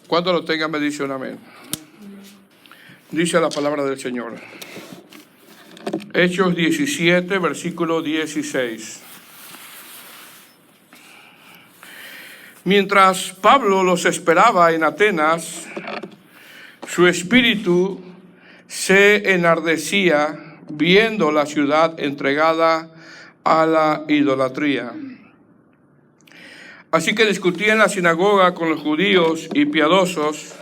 Cuando lo tenga me dice un amén. Dice la palabra del Señor. Hechos 17, versículo 16. Mientras Pablo los esperaba en Atenas, su espíritu se enardecía viendo la ciudad entregada a la idolatría. Así que discutía en la sinagoga con los judíos y piadosos,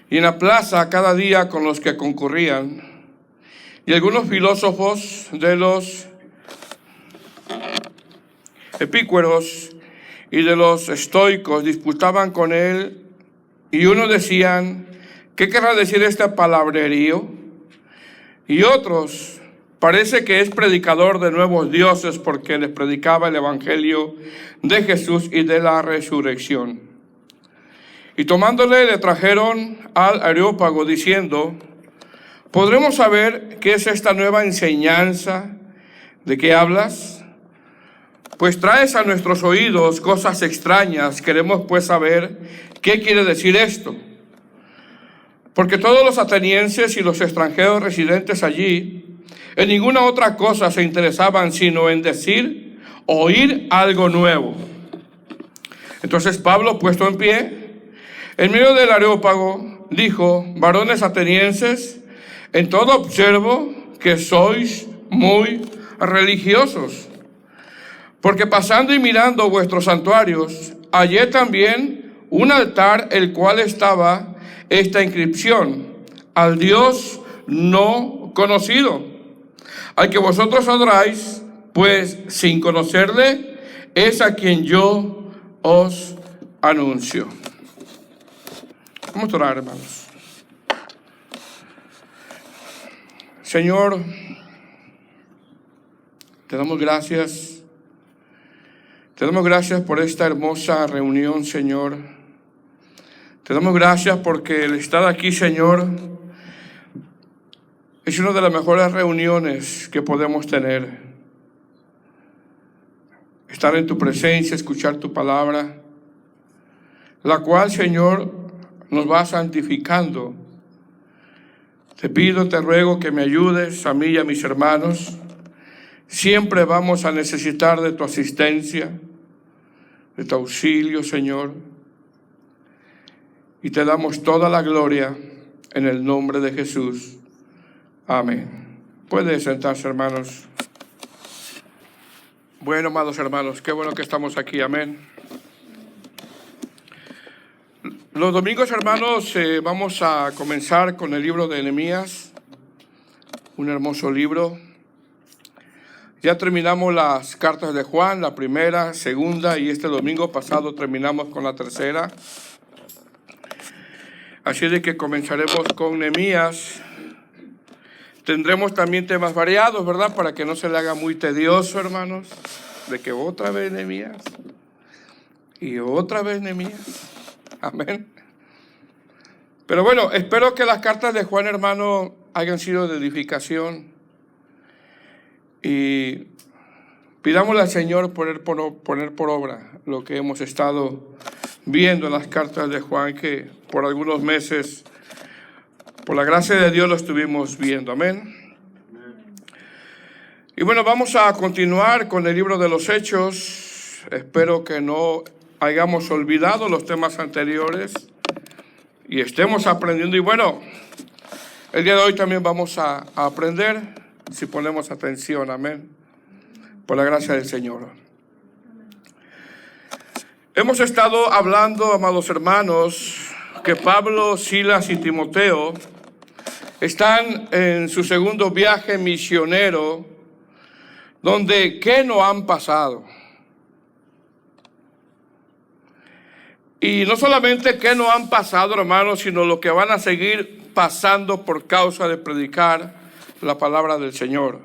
y en la plaza cada día con los que concurrían. Y algunos filósofos de los epicúreos y de los estoicos disputaban con él, y unos decían: ¿qué querrá decir este palabrerío? Y otros: parece que es predicador de nuevos dioses, porque les predicaba el evangelio de Jesús y de la resurrección. Y tomándole le trajeron al Areópago diciendo: ¿podremos saber qué es esta nueva enseñanza de que hablas? Pues traes a nuestros oídos cosas extrañas. Queremos pues saber qué quiere decir esto. Porque todos los atenienses y los extranjeros residentes allí en ninguna otra cosa se interesaban sino en decir, oír algo nuevo. Entonces Pablo, puesto en pie, en medio del Areópago, dijo: varones atenienses, en todo observo que sois muy religiosos. Porque pasando y mirando vuestros santuarios, hallé también un altar, el cual estaba esta inscripción: al Dios no conocido, al que vosotros adoráis, pues sin conocerle, es a quien yo os anuncio. Vamos a orar, hermanos. Señor, te damos gracias. Te damos gracias por esta hermosa reunión, Señor. Te damos gracias porque el estar aquí, Señor, es una de las mejores reuniones que podemos tener. Estar en tu presencia, escuchar tu palabra, la cual, Señor, nos va santificando. Te pido, te ruego que me ayudes a mí y a mis hermanos. Siempre vamos a necesitar de tu asistencia, de tu auxilio, Señor. Y te damos toda la gloria en el nombre de Jesús. Amén. Puede sentarse, hermanos. Bueno, amados hermanos, qué bueno que estamos aquí. Amén. Los domingos, hermanos, vamos a comenzar con el libro de Nehemías. Un hermoso libro. Ya terminamos las cartas de Juan, la primera, segunda, y este domingo pasado terminamos con la tercera. Así de que comenzaremos con Nehemías. Tendremos también temas variados, ¿verdad? Para que no se le haga muy tedioso, hermanos, de que otra vez Nehemías y otra vez Nehemías. Amén. Pero bueno, espero que las cartas de Juan, hermano, hayan sido de edificación. Y pidámosle al Señor poner por obra lo que hemos estado viendo en las cartas de Juan, que por algunos meses, por la gracia de Dios, lo estuvimos viendo. Amén. Y bueno, vamos a continuar con el libro de los Hechos. Espero que no hayamos olvidado los temas anteriores y estemos aprendiendo. Y bueno, el día de hoy también vamos a aprender, si ponemos atención, amén, por la gracia del Señor. Hemos estado hablando, amados hermanos, que Pablo, Silas y Timoteo están en su segundo viaje misionero, donde ¿qué no han pasado? Y no solamente qué no han pasado, hermanos, sino lo que van a seguir pasando por causa de predicar la palabra del Señor.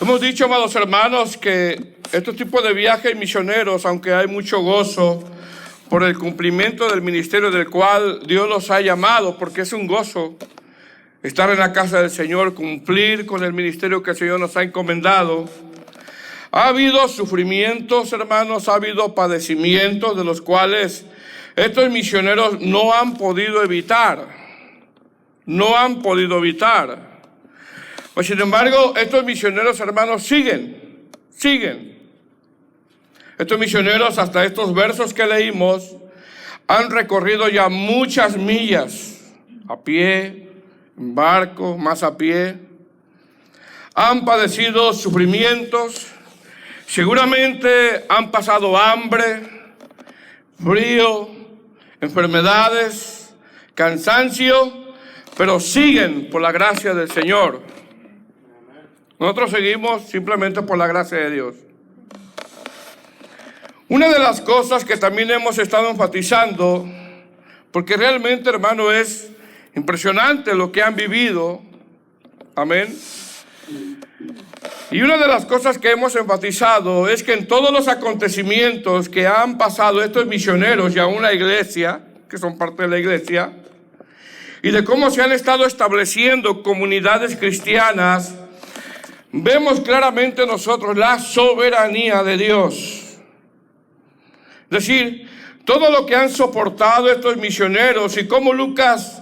Hemos dicho, amados hermanos, que estos tipos de viajes misioneros, aunque hay mucho gozo por el cumplimiento del ministerio del cual Dios los ha llamado, porque es un gozo estar en la casa del Señor, cumplir con el ministerio que el Señor nos ha encomendado. Ha habido sufrimientos, hermanos, ha habido padecimientos de los cuales estos misioneros no han podido evitar. Pues sin embargo, estos misioneros, hermanos, siguen. Estos misioneros, hasta estos versos que leímos, han recorrido ya muchas millas, a pie, en barco, más a pie. Han padecido sufrimientos, seguramente han pasado hambre, frío, enfermedades, cansancio, pero siguen por la gracia del Señor. Nosotros seguimos simplemente por la gracia de Dios. Una de las cosas que también hemos estado enfatizando, porque realmente, hermano, es impresionante lo que han vivido, amén. Y una de las cosas que hemos enfatizado es que en todos los acontecimientos que han pasado estos misioneros y aún la iglesia, que son parte de la iglesia, y de cómo se han estado estableciendo comunidades cristianas, vemos claramente nosotros la soberanía de Dios. Es decir, todo lo que han soportado estos misioneros y cómo Lucas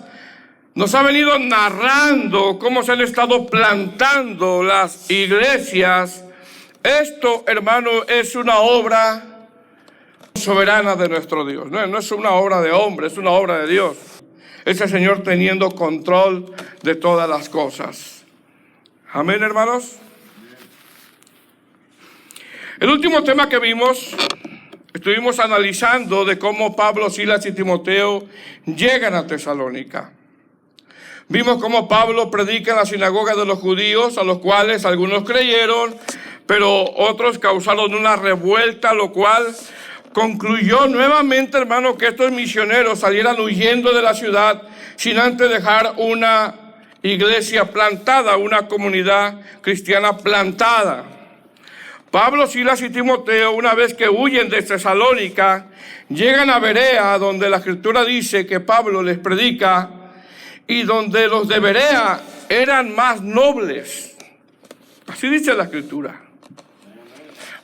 nos ha venido narrando cómo se han estado plantando las iglesias. Esto, hermano, es una obra soberana de nuestro Dios. No es una obra de hombre, es una obra de Dios. Es el Señor teniendo control de todas las cosas. Amén, hermanos. El último tema que vimos, estuvimos analizando de cómo Pablo, Silas y Timoteo llegan a Tesalónica. Vimos cómo Pablo predica en la sinagoga de los judíos, a los cuales algunos creyeron, pero otros causaron una revuelta, lo cual concluyó nuevamente, hermano, que estos misioneros salieran huyendo de la ciudad sin antes dejar una iglesia plantada, una comunidad cristiana plantada. Pablo, Silas y Timoteo, una vez que huyen de Tesalónica, llegan a Berea, donde la Escritura dice que Pablo les predica, y donde los de Berea eran más nobles. Así dice la Escritura.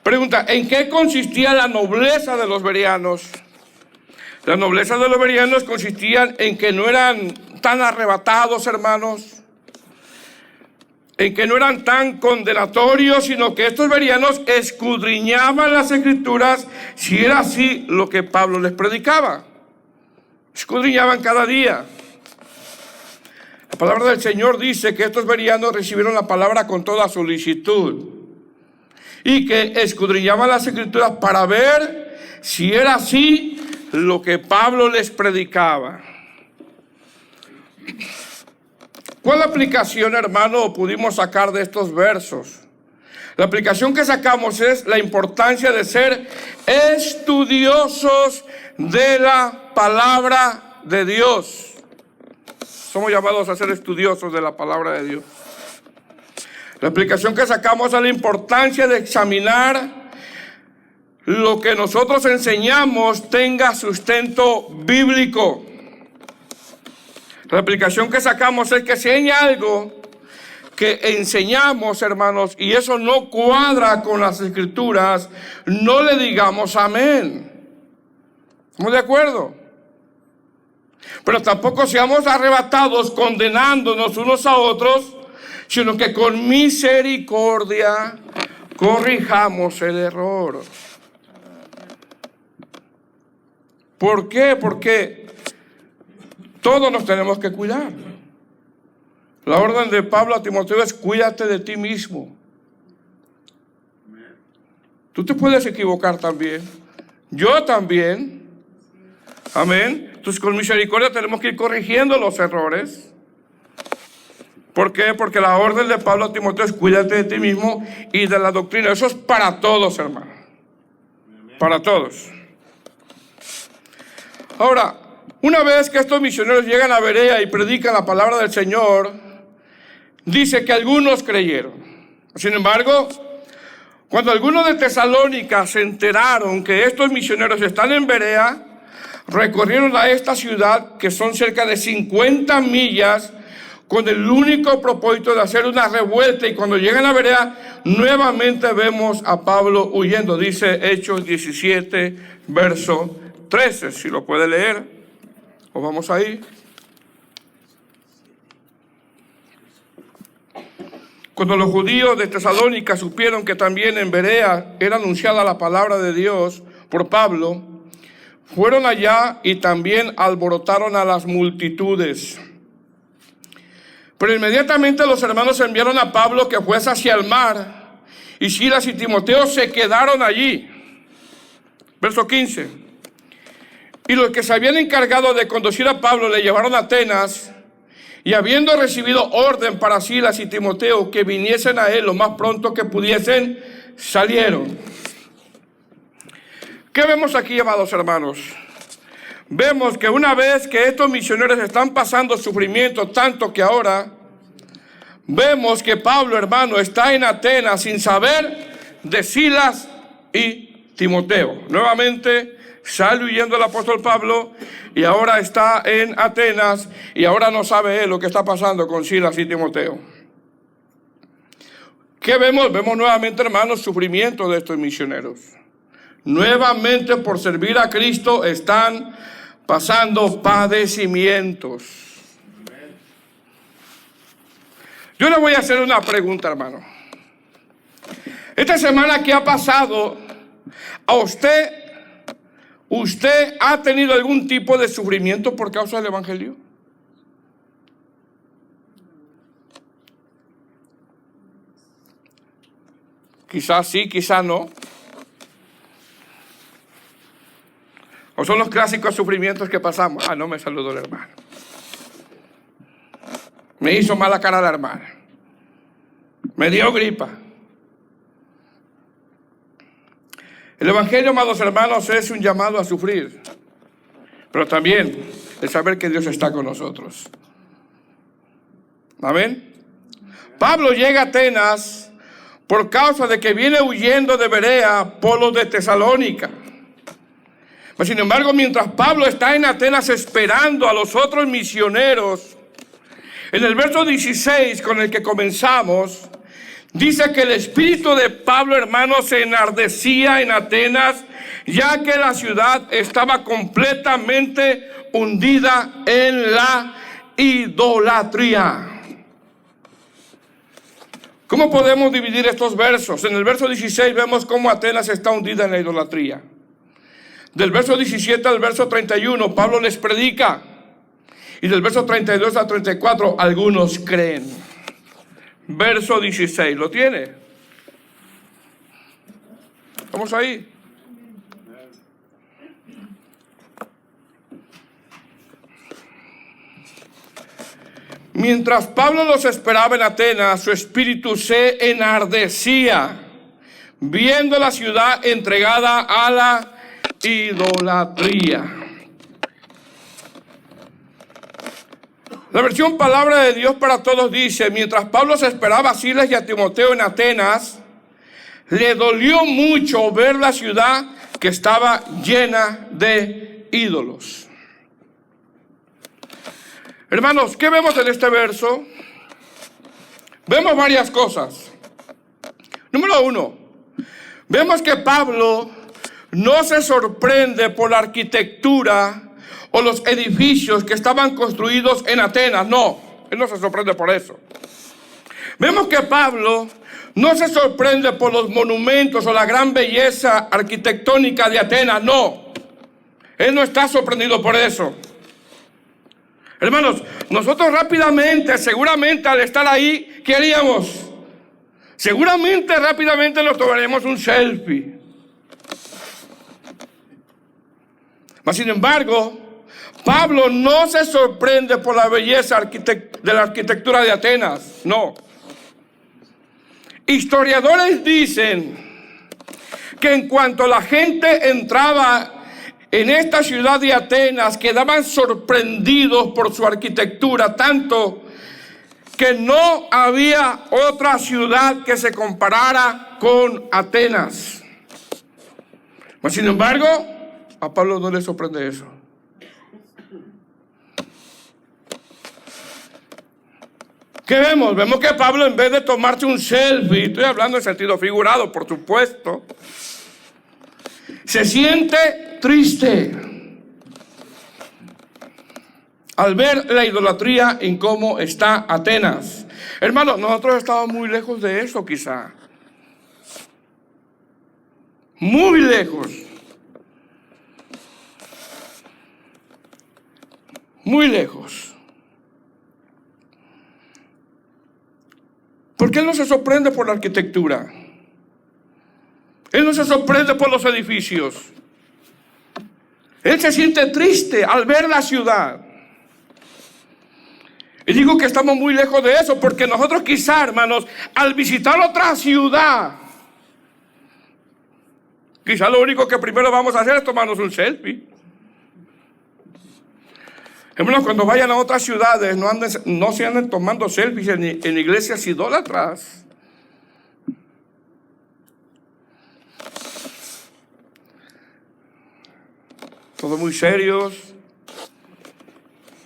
Pregunta, ¿en qué consistía la nobleza de los bereanos? La nobleza de los bereanos consistía en que no eran tan arrebatados, hermanos, en que no eran tan condenatorios, sino que estos bereanos escudriñaban las Escrituras si era así lo que Pablo les predicaba. Escudriñaban cada día. La palabra del Señor dice que estos bereanos recibieron la palabra con toda solicitud y que escudriñaban las Escrituras para ver si era así lo que Pablo les predicaba. ¿Cuál aplicación, hermano, pudimos sacar de estos versos? La aplicación que sacamos es la importancia de ser estudiosos de la palabra de Dios. Somos llamados a ser estudiosos de la palabra de Dios. La aplicación que sacamos es la importancia de examinar lo que nosotros enseñamos tenga sustento bíblico. La aplicación que sacamos es que si hay algo que enseñamos, hermanos, y eso no cuadra con las Escrituras, no le digamos amén. ¿Estamos de acuerdo? Pero tampoco seamos arrebatados condenándonos unos a otros, sino que con misericordia corrijamos el error. ¿Por qué? Porque todos nos tenemos que cuidar. La orden de Pablo a Timoteo es: cuídate de ti mismo. Tú te puedes equivocar también. Yo también. Amén. Entonces, con misericordia tenemos que ir corrigiendo los errores. ¿Por qué? Porque la orden de Pablo a Timoteo es: cuídate de ti mismo y de la doctrina. Eso es para todos, hermano. Para todos. Ahora, una vez que estos misioneros llegan a Berea y predican la palabra del Señor, dice que algunos creyeron. Sin embargo, cuando algunos de Tesalónica se enteraron que estos misioneros están en Berea, recorrieron a esta ciudad, que son cerca de 50 millas, con el único propósito de hacer una revuelta. Y cuando llegan a Berea, nuevamente vemos a Pablo huyendo. Dice Hechos 17, verso 13, si lo puede leer, o vamos ahí. Cuando los judíos de Tesalónica supieron que también en Berea era anunciada la palabra de Dios por Pablo, fueron allá y también alborotaron a las multitudes. Pero inmediatamente los hermanos enviaron a Pablo que fuese hacia el mar, y Silas y Timoteo se quedaron allí. Verso 15. Y los que se habían encargado de conducir a Pablo le llevaron a Atenas, y habiendo recibido orden para Silas y Timoteo que viniesen a él lo más pronto que pudiesen, salieron. ¿Qué vemos aquí, amados hermanos? Vemos que una vez que estos misioneros están pasando sufrimiento, tanto que ahora vemos que Pablo, hermano, está en Atenas sin saber de Silas y Timoteo. Nuevamente sale huyendo el apóstol Pablo y ahora está en Atenas y ahora no sabe él lo que está pasando con Silas y Timoteo. ¿Qué vemos? Vemos nuevamente, hermanos, sufrimiento de estos misioneros. Nuevamente, por servir a Cristo, están pasando padecimientos. Yo le voy a hacer una pregunta, hermano. Esta semana que ha pasado, ¿a usted ha tenido algún tipo de sufrimiento por causa del evangelio? Quizás sí, quizás no. ¿O son los clásicos sufrimientos que pasamos? Ah, no me saludó el hermano. Me hizo mala cara la hermana. Me dio gripa. El evangelio, amados hermanos, es un llamado a sufrir, pero también el saber que Dios está con nosotros. Amén. Pablo llega a Atenas por causa de que viene huyendo de Berea por los de Tesalónica. Pero sin embargo, mientras Pablo está en Atenas esperando a los otros misioneros, en el verso 16 con el que comenzamos, dice que el espíritu de Pablo, hermano, se enardecía en Atenas, ya que la ciudad estaba completamente hundida en la idolatría. ¿Cómo podemos dividir estos versos? En el verso 16 vemos cómo Atenas está hundida en la idolatría. Del verso 17 al verso 31, Pablo les predica. Y del verso 32 al 34, algunos creen. Verso 16, ¿lo tiene? ¿Estamos ahí? Mientras Pablo los esperaba en Atenas, su espíritu se enardecía, viendo la ciudad entregada a la idolatría. La versión Palabra de Dios para Todos dice: mientras Pablo se esperaba a Silas y a Timoteo en Atenas, le dolió mucho ver la ciudad que estaba llena de ídolos. Hermanos, ¿qué vemos en este verso? Vemos varias cosas. Número uno, vemos que Pablo no se sorprende por la arquitectura o los edificios que estaban construidos en Atenas. No, él no se sorprende por eso. Vemos que Pablo no se sorprende por los monumentos o la gran belleza arquitectónica de Atenas. No, él no está sorprendido por eso. Hermanos, nosotros rápidamente, seguramente al estar ahí, ¿qué haríamos? Seguramente rápidamente nos tomaremos un selfie. Mas sin embargo, Pablo no se sorprende por la belleza de la arquitectura de Atenas, no. Historiadores dicen que en cuanto la gente entraba en esta ciudad de Atenas, quedaban sorprendidos por su arquitectura, tanto que no había otra ciudad que se comparara con Atenas. Mas sin embargo, a Pablo no le sorprende eso. ¿Qué vemos? Vemos que Pablo, en vez de tomarse un selfie, estoy hablando en sentido figurado, por supuesto, se siente triste. al ver la idolatría en cómo está Atenas. Hermanos, nosotros estamos muy lejos de eso quizá. Muy lejos. Muy lejos. Porque Él no se sorprende por la arquitectura. Él no se sorprende por los edificios. Él se siente triste al ver la ciudad. Y digo que estamos muy lejos de eso, porque nosotros quizá, hermanos, al visitar otra ciudad, quizá lo único que primero vamos a hacer es tomarnos un selfie. Hermanos, cuando vayan a otras ciudades, no se anden tomando selfies en iglesias idólatras. Todos muy serios.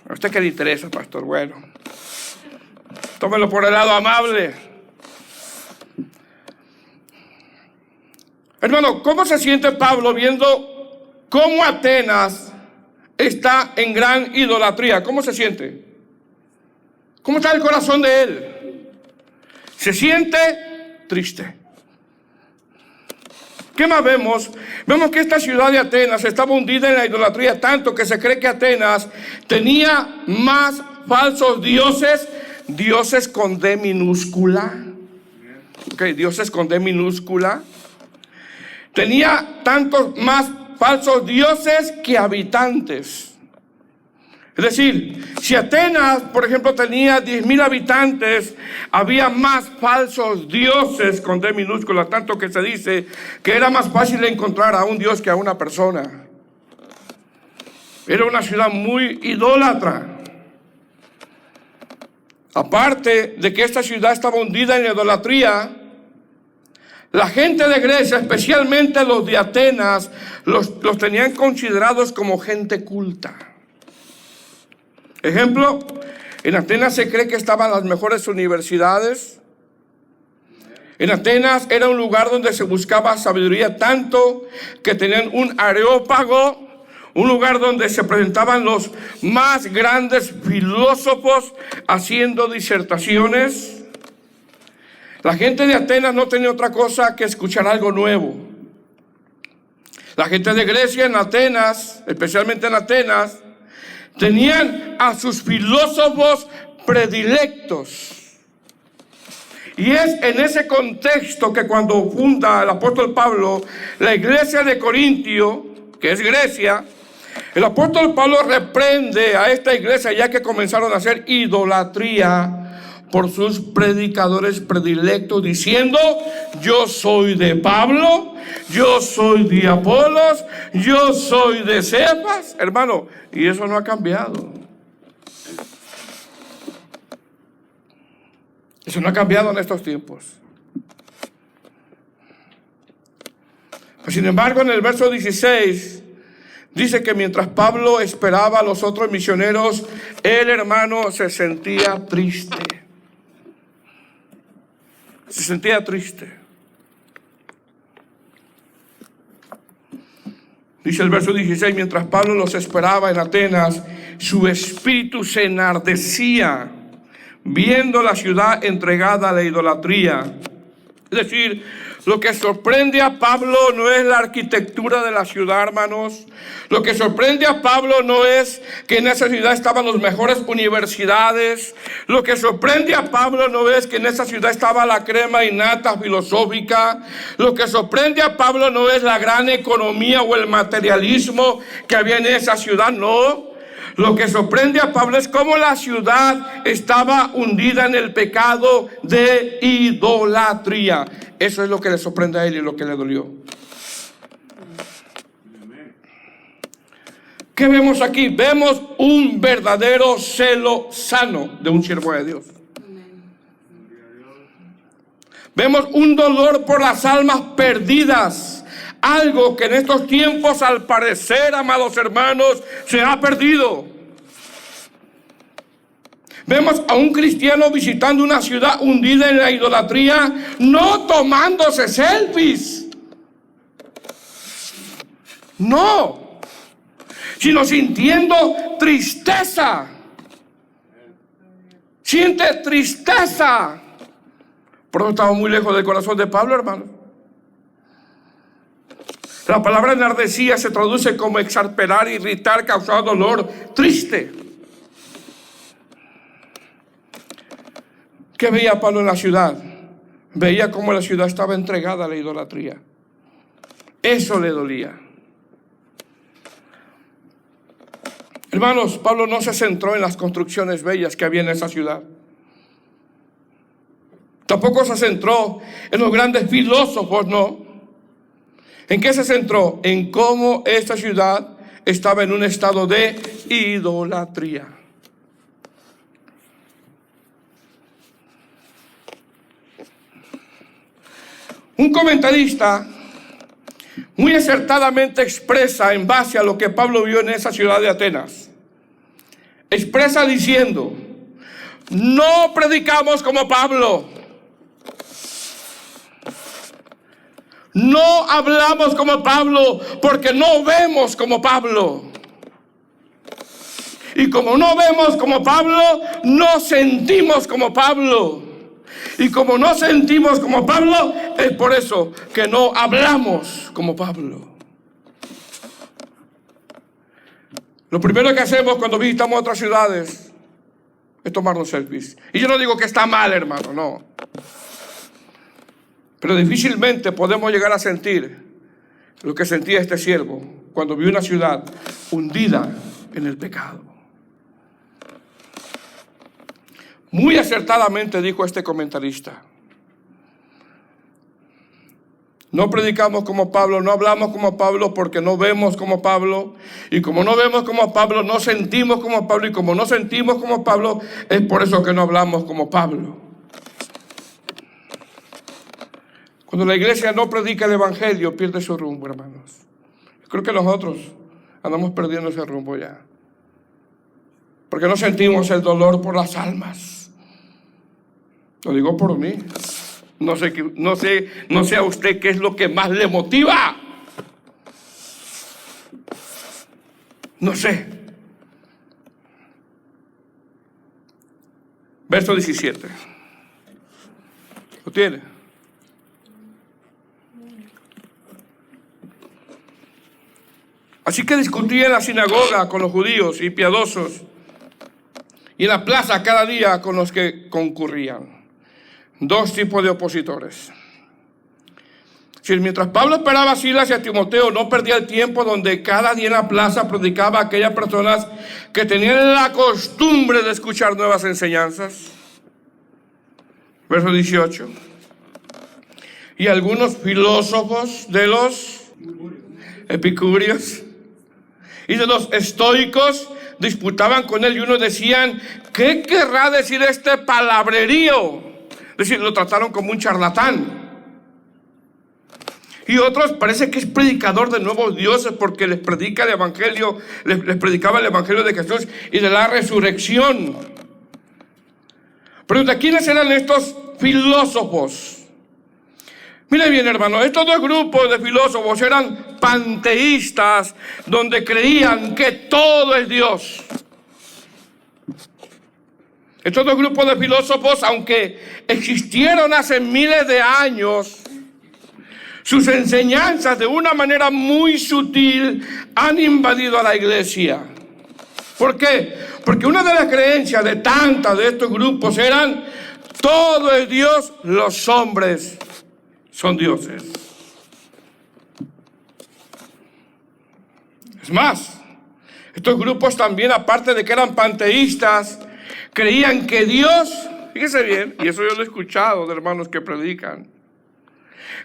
¿A usted qué le interesa, pastor? Bueno, tómelo por el lado amable. Hermano, ¿cómo se siente Pablo viendo cómo Atenas está en gran idolatría? ¿Cómo se siente? ¿Cómo está el corazón de él? Se siente triste. ¿Qué más vemos? Vemos que esta ciudad de Atenas estaba hundida en la idolatría, tanto que se cree que Atenas tenía más falsos dioses, dioses con D minúscula. Ok, dioses con D minúscula. Tenía tantos más falsos dioses que habitantes. Es decir, si Atenas, por ejemplo, tenía 10,000 habitantes, había más falsos dioses con D minúscula, tanto que se dice que era más fácil encontrar a un dios que a una persona. Era una ciudad muy idólatra. Aparte de que esta ciudad estaba hundida en la idolatría, la gente de Grecia, especialmente los de Atenas, los tenían considerados como gente culta. Ejemplo, en Atenas se cree que estaban las mejores universidades. En Atenas era un lugar donde se buscaba sabiduría, tanto que tenían un areópago, un lugar donde se presentaban los más grandes filósofos haciendo disertaciones. La gente de Atenas no tenía otra cosa que escuchar algo nuevo. La gente de Grecia en Atenas, especialmente en Atenas, tenían a sus filósofos predilectos. Y es en ese contexto que cuando funda el apóstol Pablo la iglesia de Corintio, que es Grecia, el apóstol Pablo reprende a esta iglesia ya que comenzaron a hacer idolatría por sus predicadores predilectos, diciendo: yo soy de Pablo, yo soy de Apolos, yo soy de Cefas. Hermano, y eso no ha cambiado. Eso no ha cambiado en estos tiempos. Pues, sin embargo, en el verso 16 dice que mientras Pablo esperaba a los otros misioneros, el hermano se sentía triste. Se sentía triste. Dice el verso 16, mientras Pablo los esperaba en Atenas, su espíritu se enardecía viendo la ciudad entregada a la idolatría. Es decir, lo que sorprende a Pablo no es la arquitectura de la ciudad, hermanos. Lo que sorprende a Pablo no es que en esa ciudad estaban las mejores universidades. Lo que sorprende a Pablo no es que en esa ciudad estaba la crema innata filosófica. Lo que sorprende a Pablo no es la gran economía o el materialismo que había en esa ciudad, no. Lo que sorprende a Pablo es cómo la ciudad estaba hundida en el pecado de idolatría. Eso es lo que le sorprende a él y lo que le dolió. ¿Qué vemos aquí? Vemos un verdadero celo sano de un siervo de Dios. Vemos un dolor por las almas perdidas. Algo que en estos tiempos, al parecer, amados hermanos, se ha perdido. Vemos a un cristiano visitando una ciudad hundida en la idolatría, no tomándose selfies. No. Sino sintiendo tristeza siente tristeza. Pero no estaba muy lejos del corazón de Pablo, hermano. La palabra enardecía se traduce como exasperar, irritar, causar dolor, triste. ¿Qué veía Pablo en la ciudad? Veía cómo la ciudad estaba entregada a la idolatría. Eso le dolía. Hermanos, Pablo no se centró en las construcciones bellas que había en esa ciudad. Tampoco se centró en los grandes filósofos, no. ¿En qué se centró? En cómo esta ciudad estaba en un estado de idolatría. Un comentarista muy acertadamente expresa en base a lo que Pablo vio en esa ciudad de Atenas. Expresa diciendo: no predicamos como Pablo, no hablamos como Pablo, porque no vemos como Pablo. Y como no vemos como Pablo, no sentimos como Pablo. Y como no sentimos como Pablo, es por eso que no hablamos como Pablo. Lo primero que hacemos cuando visitamos otras ciudades es tomarnos selfies. Y yo no digo que está mal, hermano, no. Pero difícilmente podemos llegar a sentir lo que sentía este siervo cuando vio una ciudad hundida en el pecado. Muy acertadamente dijo este comentarista: no predicamos como Pablo, no hablamos como Pablo, porque no vemos como Pablo. Y como no vemos como Pablo, no sentimos como Pablo. Y como no sentimos como Pablo, es por eso que no hablamos como Pablo. Cuando la iglesia no predica el evangelio, pierde su rumbo, hermanos. Creo que nosotros andamos perdiendo ese rumbo ya. Porque no sentimos el dolor por las almas. Lo digo por mí. No sé a usted qué es lo que más le motiva. No sé. Verso 17. ¿Lo tiene? Así que discutía en la sinagoga con los judíos y piadosos, y en la plaza cada día con los que concurrían. Dos tipos de opositores. Si mientras Pablo esperaba a Silas y a Timoteo, no perdía el tiempo donde cada día en la plaza predicaba a aquellas personas que tenían la costumbre de escuchar nuevas enseñanzas. Verso 18. Y algunos filósofos de los epicúreos y de los estoicos disputaban con él, y unos decían: ¿qué querrá decir este palabrerío? Es decir, lo trataron como un charlatán. Y otros parece que es predicador de nuevos dioses, porque les predica el evangelio, les predicaba el evangelio de Jesús y de la resurrección. Pregunta: ¿quiénes eran estos filósofos? Mire bien, hermano, estos dos grupos de filósofos eran panteístas, donde creían que todo es Dios. Estos dos grupos de filósofos, aunque existieron hace miles de años, sus enseñanzas de una manera muy sutil han invadido a la iglesia. ¿Por qué? Porque una de las creencias de tantas de estos grupos eran: todo es Dios, los hombres son dioses. Es más, estos grupos también, aparte de que eran panteístas, creían que Dios, fíjese bien, y eso yo lo he escuchado de hermanos que predican,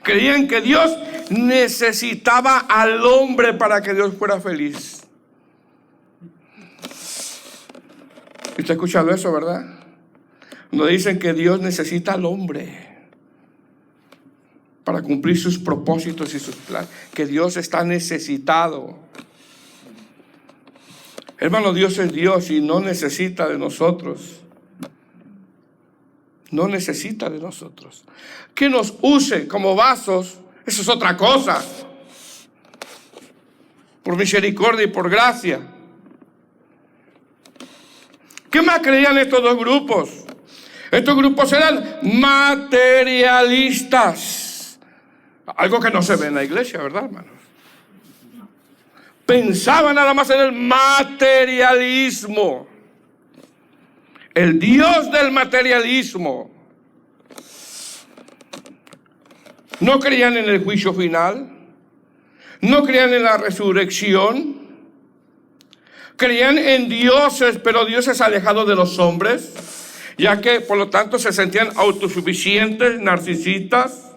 creían que Dios necesitaba al hombre para que Dios fuera feliz. ¿Usted ha escuchado eso, verdad? Cuando dicen que Dios necesita al hombre para cumplir sus propósitos y sus planes, que Dios está necesitado. Hermano, Dios es Dios y no necesita de nosotros. No necesita de nosotros. Que nos use como vasos, eso es otra cosa. Por misericordia y por gracia. ¿Qué más creían estos dos grupos? Estos grupos eran materialistas. Algo que no se ve en la iglesia, ¿verdad, hermanos? Pensaban nada más en el materialismo. El Dios del materialismo. No creían en el juicio final. No creían en la resurrección. Creían en dioses, pero dioses alejados de los hombres, ya que por lo tanto se sentían autosuficientes, narcisistas.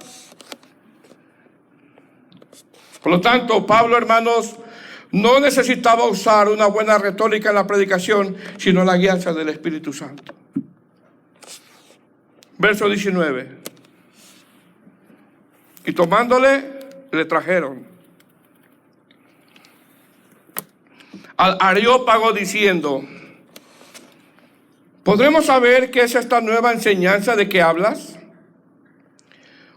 Por lo tanto, Pablo, hermanos, no necesitaba usar una buena retórica en la predicación, sino la guianza del Espíritu Santo. Verso 19. Y tomándole, le trajeron al Areópago diciendo: ¿podremos saber qué es esta nueva enseñanza de que hablas?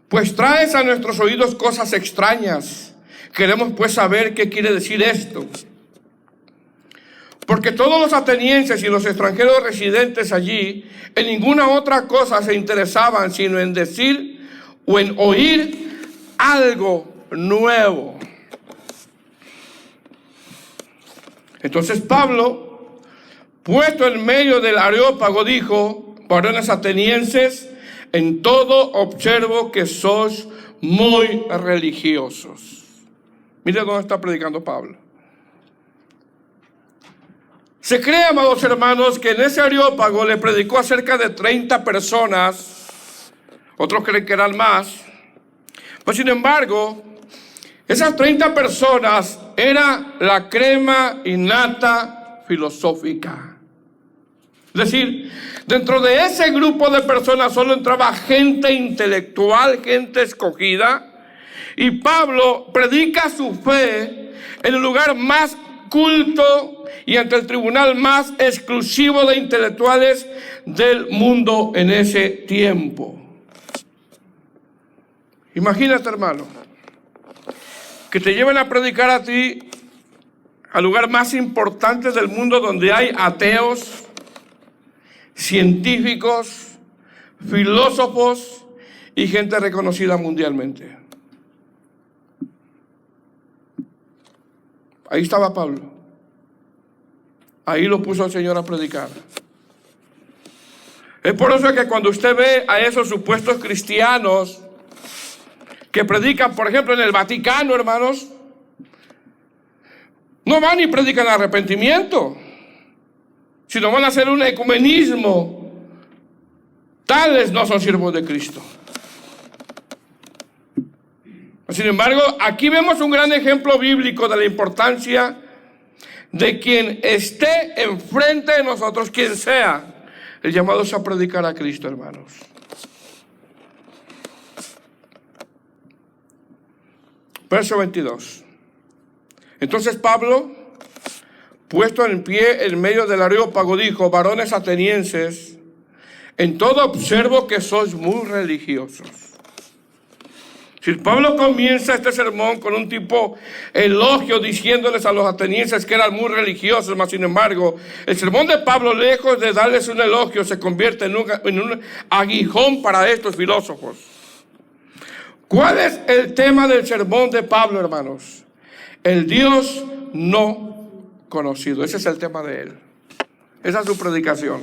Pues traes a nuestros oídos cosas extrañas. Queremos pues saber qué quiere decir esto. Porque todos los atenienses y los extranjeros residentes allí en ninguna otra cosa se interesaban sino en decir o en oír algo nuevo. Entonces Pablo, puesto en medio del Areópago, dijo: varones atenienses, en todo observo que sois muy religiosos. Mire dónde está predicando Pablo. Se cree, amados hermanos, que en ese Areópago le predicó a cerca de 30 personas. Otros creen que eran más. Pues sin embargo, esas 30 personas era la crema innata filosófica. Es decir, dentro de ese grupo de personas solo entraba gente intelectual, gente escogida. Y Pablo predica su fe en el lugar más culto y ante el tribunal más exclusivo de intelectuales del mundo en ese tiempo. Imagínate, hermano, que te lleven a predicar a ti al lugar más importante del mundo, donde hay ateos, científicos, filósofos y gente reconocida mundialmente. Ahí estaba Pablo. Ahí lo puso el Señor a predicar. Es por eso que cuando usted ve a esos supuestos cristianos que predican, por ejemplo, en el Vaticano, hermanos, no van y predican arrepentimiento, sino van a hacer un ecumenismo. Tales no son siervos de Cristo. Sin embargo, aquí vemos un gran ejemplo bíblico de la importancia de quien esté enfrente de nosotros, quien sea, el llamado es a predicar a Cristo, hermanos. Verso 22. Entonces Pablo, puesto en pie en medio del Areópago, dijo: varones atenienses, en todo observo que sois muy religiosos. Si Pablo comienza este sermón con un tipo elogio diciéndoles a los atenienses que eran muy religiosos, mas sin embargo, el sermón de Pablo, lejos de darles un elogio, se convierte en un aguijón para estos filósofos. ¿Cuál es el tema del sermón de Pablo, hermanos? El Dios no conocido. Ese es el tema de él. Esa es su predicación.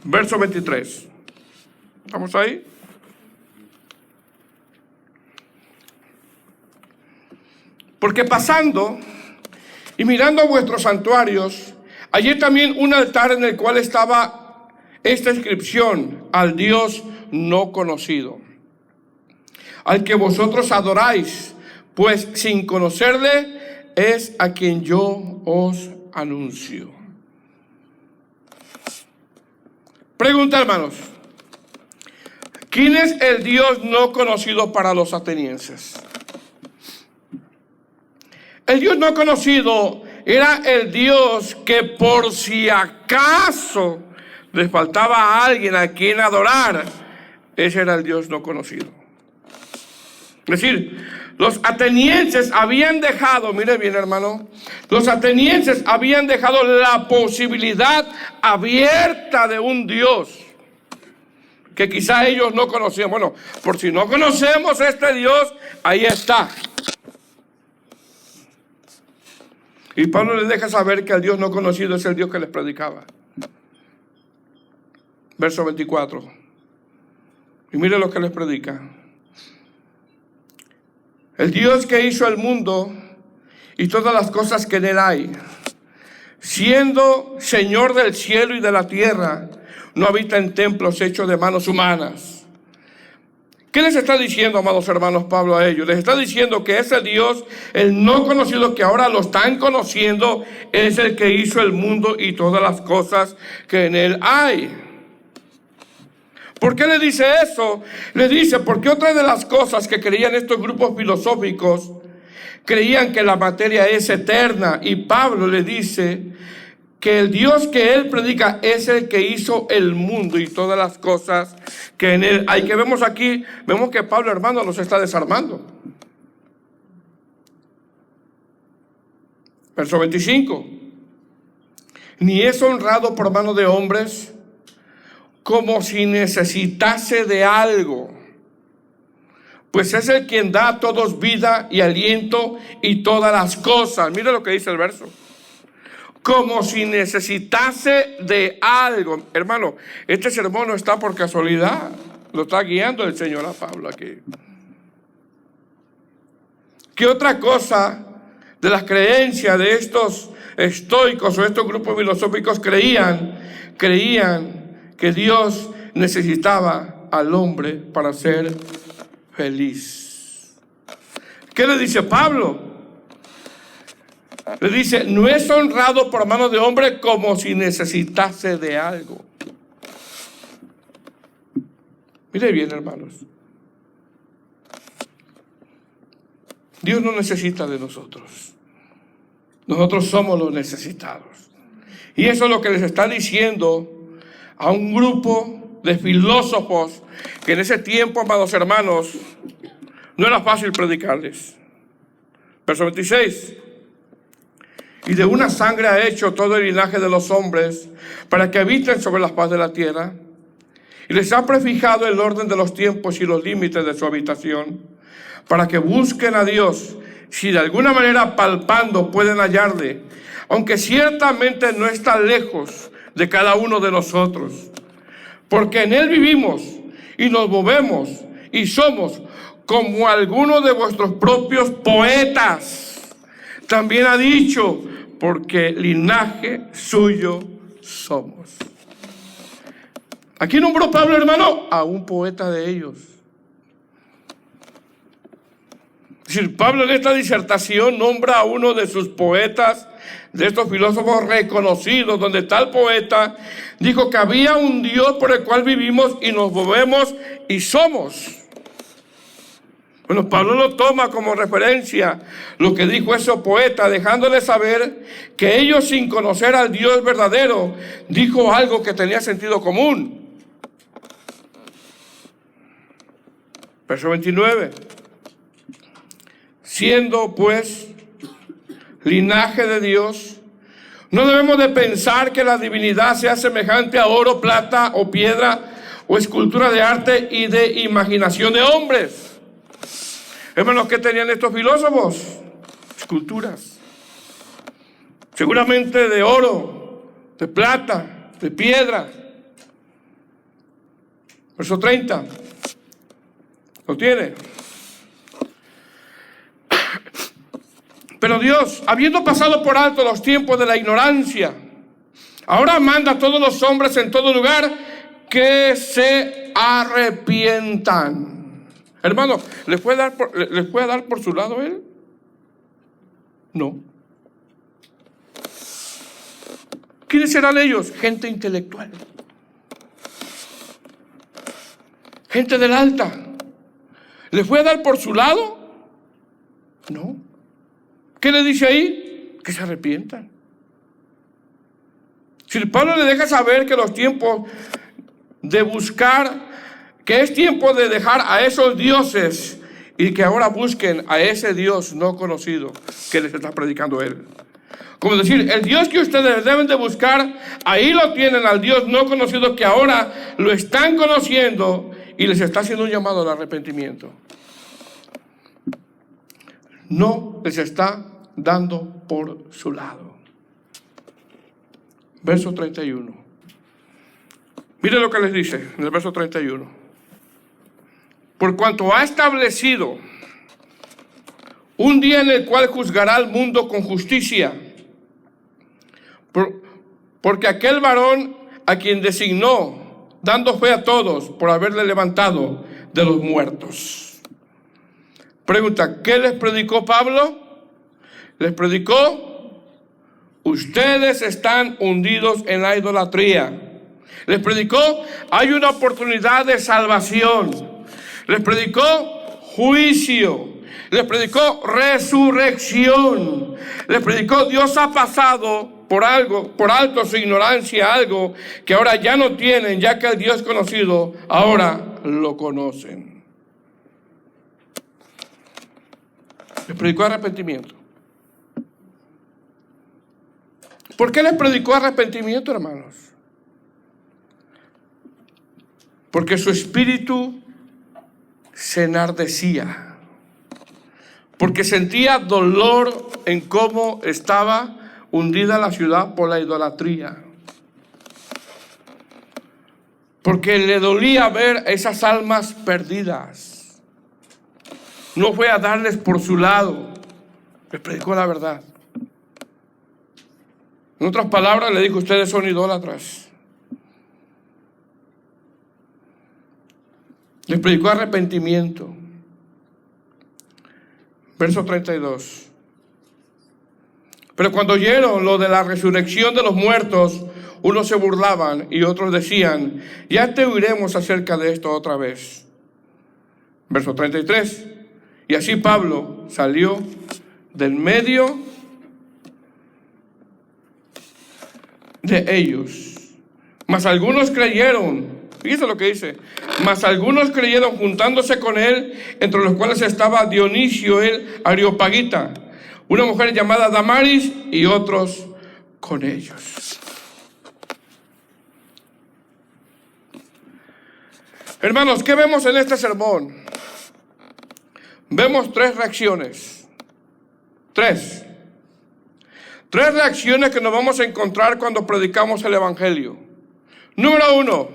Verso 23. ¿Estamos ahí? Porque pasando y mirando vuestros santuarios, allí también un altar en el cual estaba esta inscripción: al Dios no conocido, al que vosotros adoráis, pues sin conocerle es a quien yo os anuncio. Pregunta, hermanos, ¿quién es el Dios no conocido para los atenienses? El Dios no conocido era el Dios que, por si acaso les faltaba a alguien a quien adorar, ese era el Dios no conocido. Es decir, los atenienses habían dejado, mire bien, hermano, los atenienses habían dejado la posibilidad abierta de un Dios. que quizá ellos no conocían. Bueno, por si no conocemos a este Dios, ahí está. Y Pablo les deja saber que el Dios no conocido es el Dios que les predicaba. Verso 24. Y mire lo que les predica. El Dios que hizo el mundo y todas las cosas que en él hay, siendo Señor del cielo y de la tierra, no habita en templos hechos de manos humanas. ¿Qué les está diciendo, amados hermanos, Pablo a ellos? Les está diciendo que ese Dios, el no conocido, que ahora lo están conociendo, es el que hizo el mundo y todas las cosas que en él hay. ¿Por qué le dice eso? Le dice porque otra de las cosas que creían estos grupos filosóficos, creían que la materia es eterna, y Pablo le dice que el Dios que él predica es el que hizo el mundo y todas las cosas que en él hay. Que vemos aquí, vemos que Pablo, hermano, los está desarmando. Verso 25. Ni es honrado por mano de hombres, como si necesitase de algo, pues es el quien da a todos vida y aliento y todas las cosas. Mira lo que dice el verso. Como si necesitase de algo. Hermano, este sermón no está por casualidad. Lo está guiando el Señor a Pablo aquí. ¿Qué otra cosa de las creencias de estos estoicos o estos grupos filosóficos creían que Dios necesitaba al hombre para ser feliz? ¿Qué le dice Pablo? Le dice, no es honrado por mano de hombre como si necesitase de algo. Mire bien, hermanos. Dios no necesita de nosotros. Nosotros somos los necesitados. Y eso es lo que les está diciendo a un grupo de filósofos que en ese tiempo, amados hermanos, no era fácil predicarles. Verso 26. Y de una sangre ha hecho todo el linaje de los hombres para que habiten sobre la faz de la tierra. Y les ha prefijado el orden de los tiempos y los límites de su habitación, para que busquen a Dios, si de alguna manera palpando pueden hallarle, aunque ciertamente no está lejos de cada uno de nosotros. Porque en él vivimos y nos movemos y somos, como algunos de vuestros propios poetas también ha dicho, porque linaje suyo somos. Aquí nombró Pablo, hermano, a un poeta de ellos. Es decir, Pablo en esta disertación nombra a uno de sus poetas, de estos filósofos reconocidos, donde tal poeta dijo que había un Dios por el cual vivimos y nos movemos y somos. Bueno, Pablo lo toma como referencia lo que dijo ese poeta, dejándole saber que ellos, sin conocer al Dios verdadero, dijo algo que tenía sentido común. Verso 29. Siendo pues linaje de Dios, no debemos de pensar que la divinidad sea semejante a oro, plata o piedra o escultura de arte y de imaginación de hombres. Hermanos, ¿qué tenían estos filósofos? Esculturas. Seguramente de oro, de plata, de piedra. Verso 30. ¿Lo tiene? Pero Dios, habiendo pasado por alto los tiempos de la ignorancia, ahora manda a todos los hombres en todo lugar que se arrepientan. Hermano, ¿les puede dar por su lado él? No. ¿Quiénes serán ellos? Gente intelectual. Gente del alta. ¿Les puede dar por su lado? No. ¿Qué le dice ahí? Que se arrepientan. Si Pablo le deja saber que los tiempos de buscar, que es tiempo de dejar a esos dioses y que ahora busquen a ese Dios no conocido que les está predicando él. Como decir, el Dios que ustedes deben de buscar, ahí lo tienen, al Dios no conocido, que ahora lo están conociendo y les está haciendo un llamado al arrepentimiento. No les está dando por su lado. Verso 31. Mire lo que les dice en el verso 31. Por cuanto ha establecido un día en el cual juzgará al mundo con justicia, porque aquel varón a quien designó, dando fe a todos por haberle levantado de los muertos. Pregunta, ¿qué les predicó Pablo? Les predicó: ustedes están hundidos en la idolatría. Les predicó: hay una oportunidad de salvación. Les predicó juicio. Les predicó resurrección. Les predicó: Dios ha pasado por alto su ignorancia, algo que ahora ya no tienen, ya que el Dios conocido ahora lo conocen. Les predicó arrepentimiento. ¿Por qué les predicó arrepentimiento, hermanos? Porque su espíritu se enardecía. Porque sentía dolor en cómo estaba hundida la ciudad por la idolatría. Porque le dolía ver esas almas perdidas. No fue a darles por su lado. Les predicó la verdad. En otras palabras, le dijo: ustedes son idólatras. Les predicó arrepentimiento. Verso 32. Pero cuando oyeron lo de la resurrección de los muertos, unos se burlaban y otros decían: ya te oiremos acerca de esto otra vez. Verso 33. Y así Pablo salió del medio de ellos. Mas algunos creyeron. Fíjese lo que dice. Mas algunos creyeron juntándose con él, entre los cuales estaba Dionisio el Areopagita, una mujer llamada Damaris, y otros con ellos. Hermanos, ¿qué vemos en este sermón? Vemos tres reacciones. Tres reacciones que nos vamos a encontrar cuando predicamos el Evangelio. Número uno,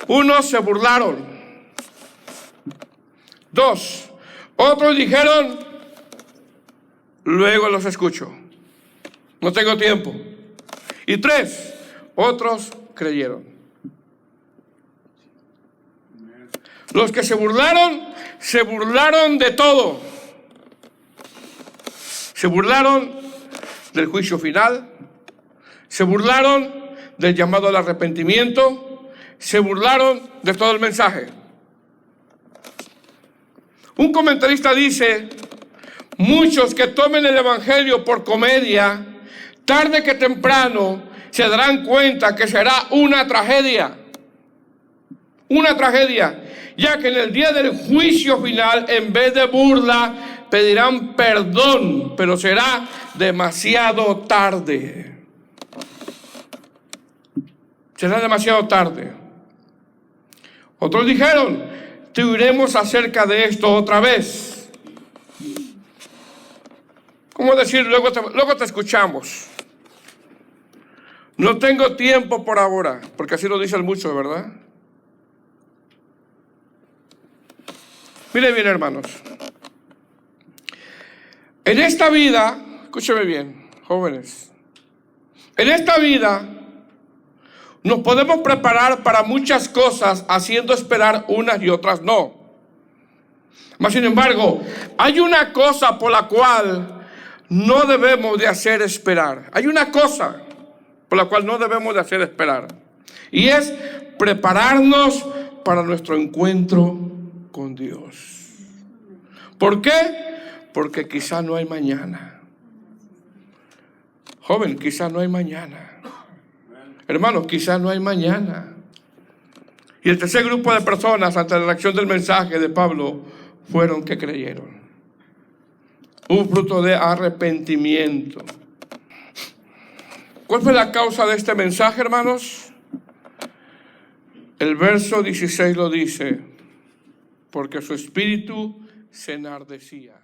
unos se burlaron. Dos, otros dijeron: luego los escucho, no tengo tiempo. Y tres, otros creyeron. Los que se burlaron de todo. Se burlaron del juicio final, se burlaron del llamado al arrepentimiento, se burlaron de todo el mensaje. Un comentarista dice: muchos que tomen el Evangelio por comedia, tarde que temprano se darán cuenta que será una tragedia, ya que en el día del juicio final, en vez de burla, pedirán perdón, pero será demasiado tarde. Será demasiado tarde. Otros dijeron: te oiremos acerca de esto otra vez. ¿Cómo decir? Luego te escuchamos. No tengo tiempo por ahora, porque así lo dicen muchos, ¿verdad? Miren bien, hermanos. En esta vida, escúcheme bien, jóvenes. En esta vida nos podemos preparar para muchas cosas haciendo esperar unas y otras no. Mas sin embargo, hay una cosa por la cual no debemos de hacer esperar. Hay una cosa por la cual no debemos de hacer esperar. Y es prepararnos para nuestro encuentro con Dios. ¿Por qué? Porque quizá no hay mañana. Joven, quizá no hay mañana. Hermanos, quizá no hay mañana. Y el tercer grupo de personas ante la reacción del mensaje de Pablo fueron que creyeron. Un fruto de arrepentimiento. ¿Cuál fue la causa de este mensaje, hermanos? El verso 16 lo dice, porque su espíritu se enardecía.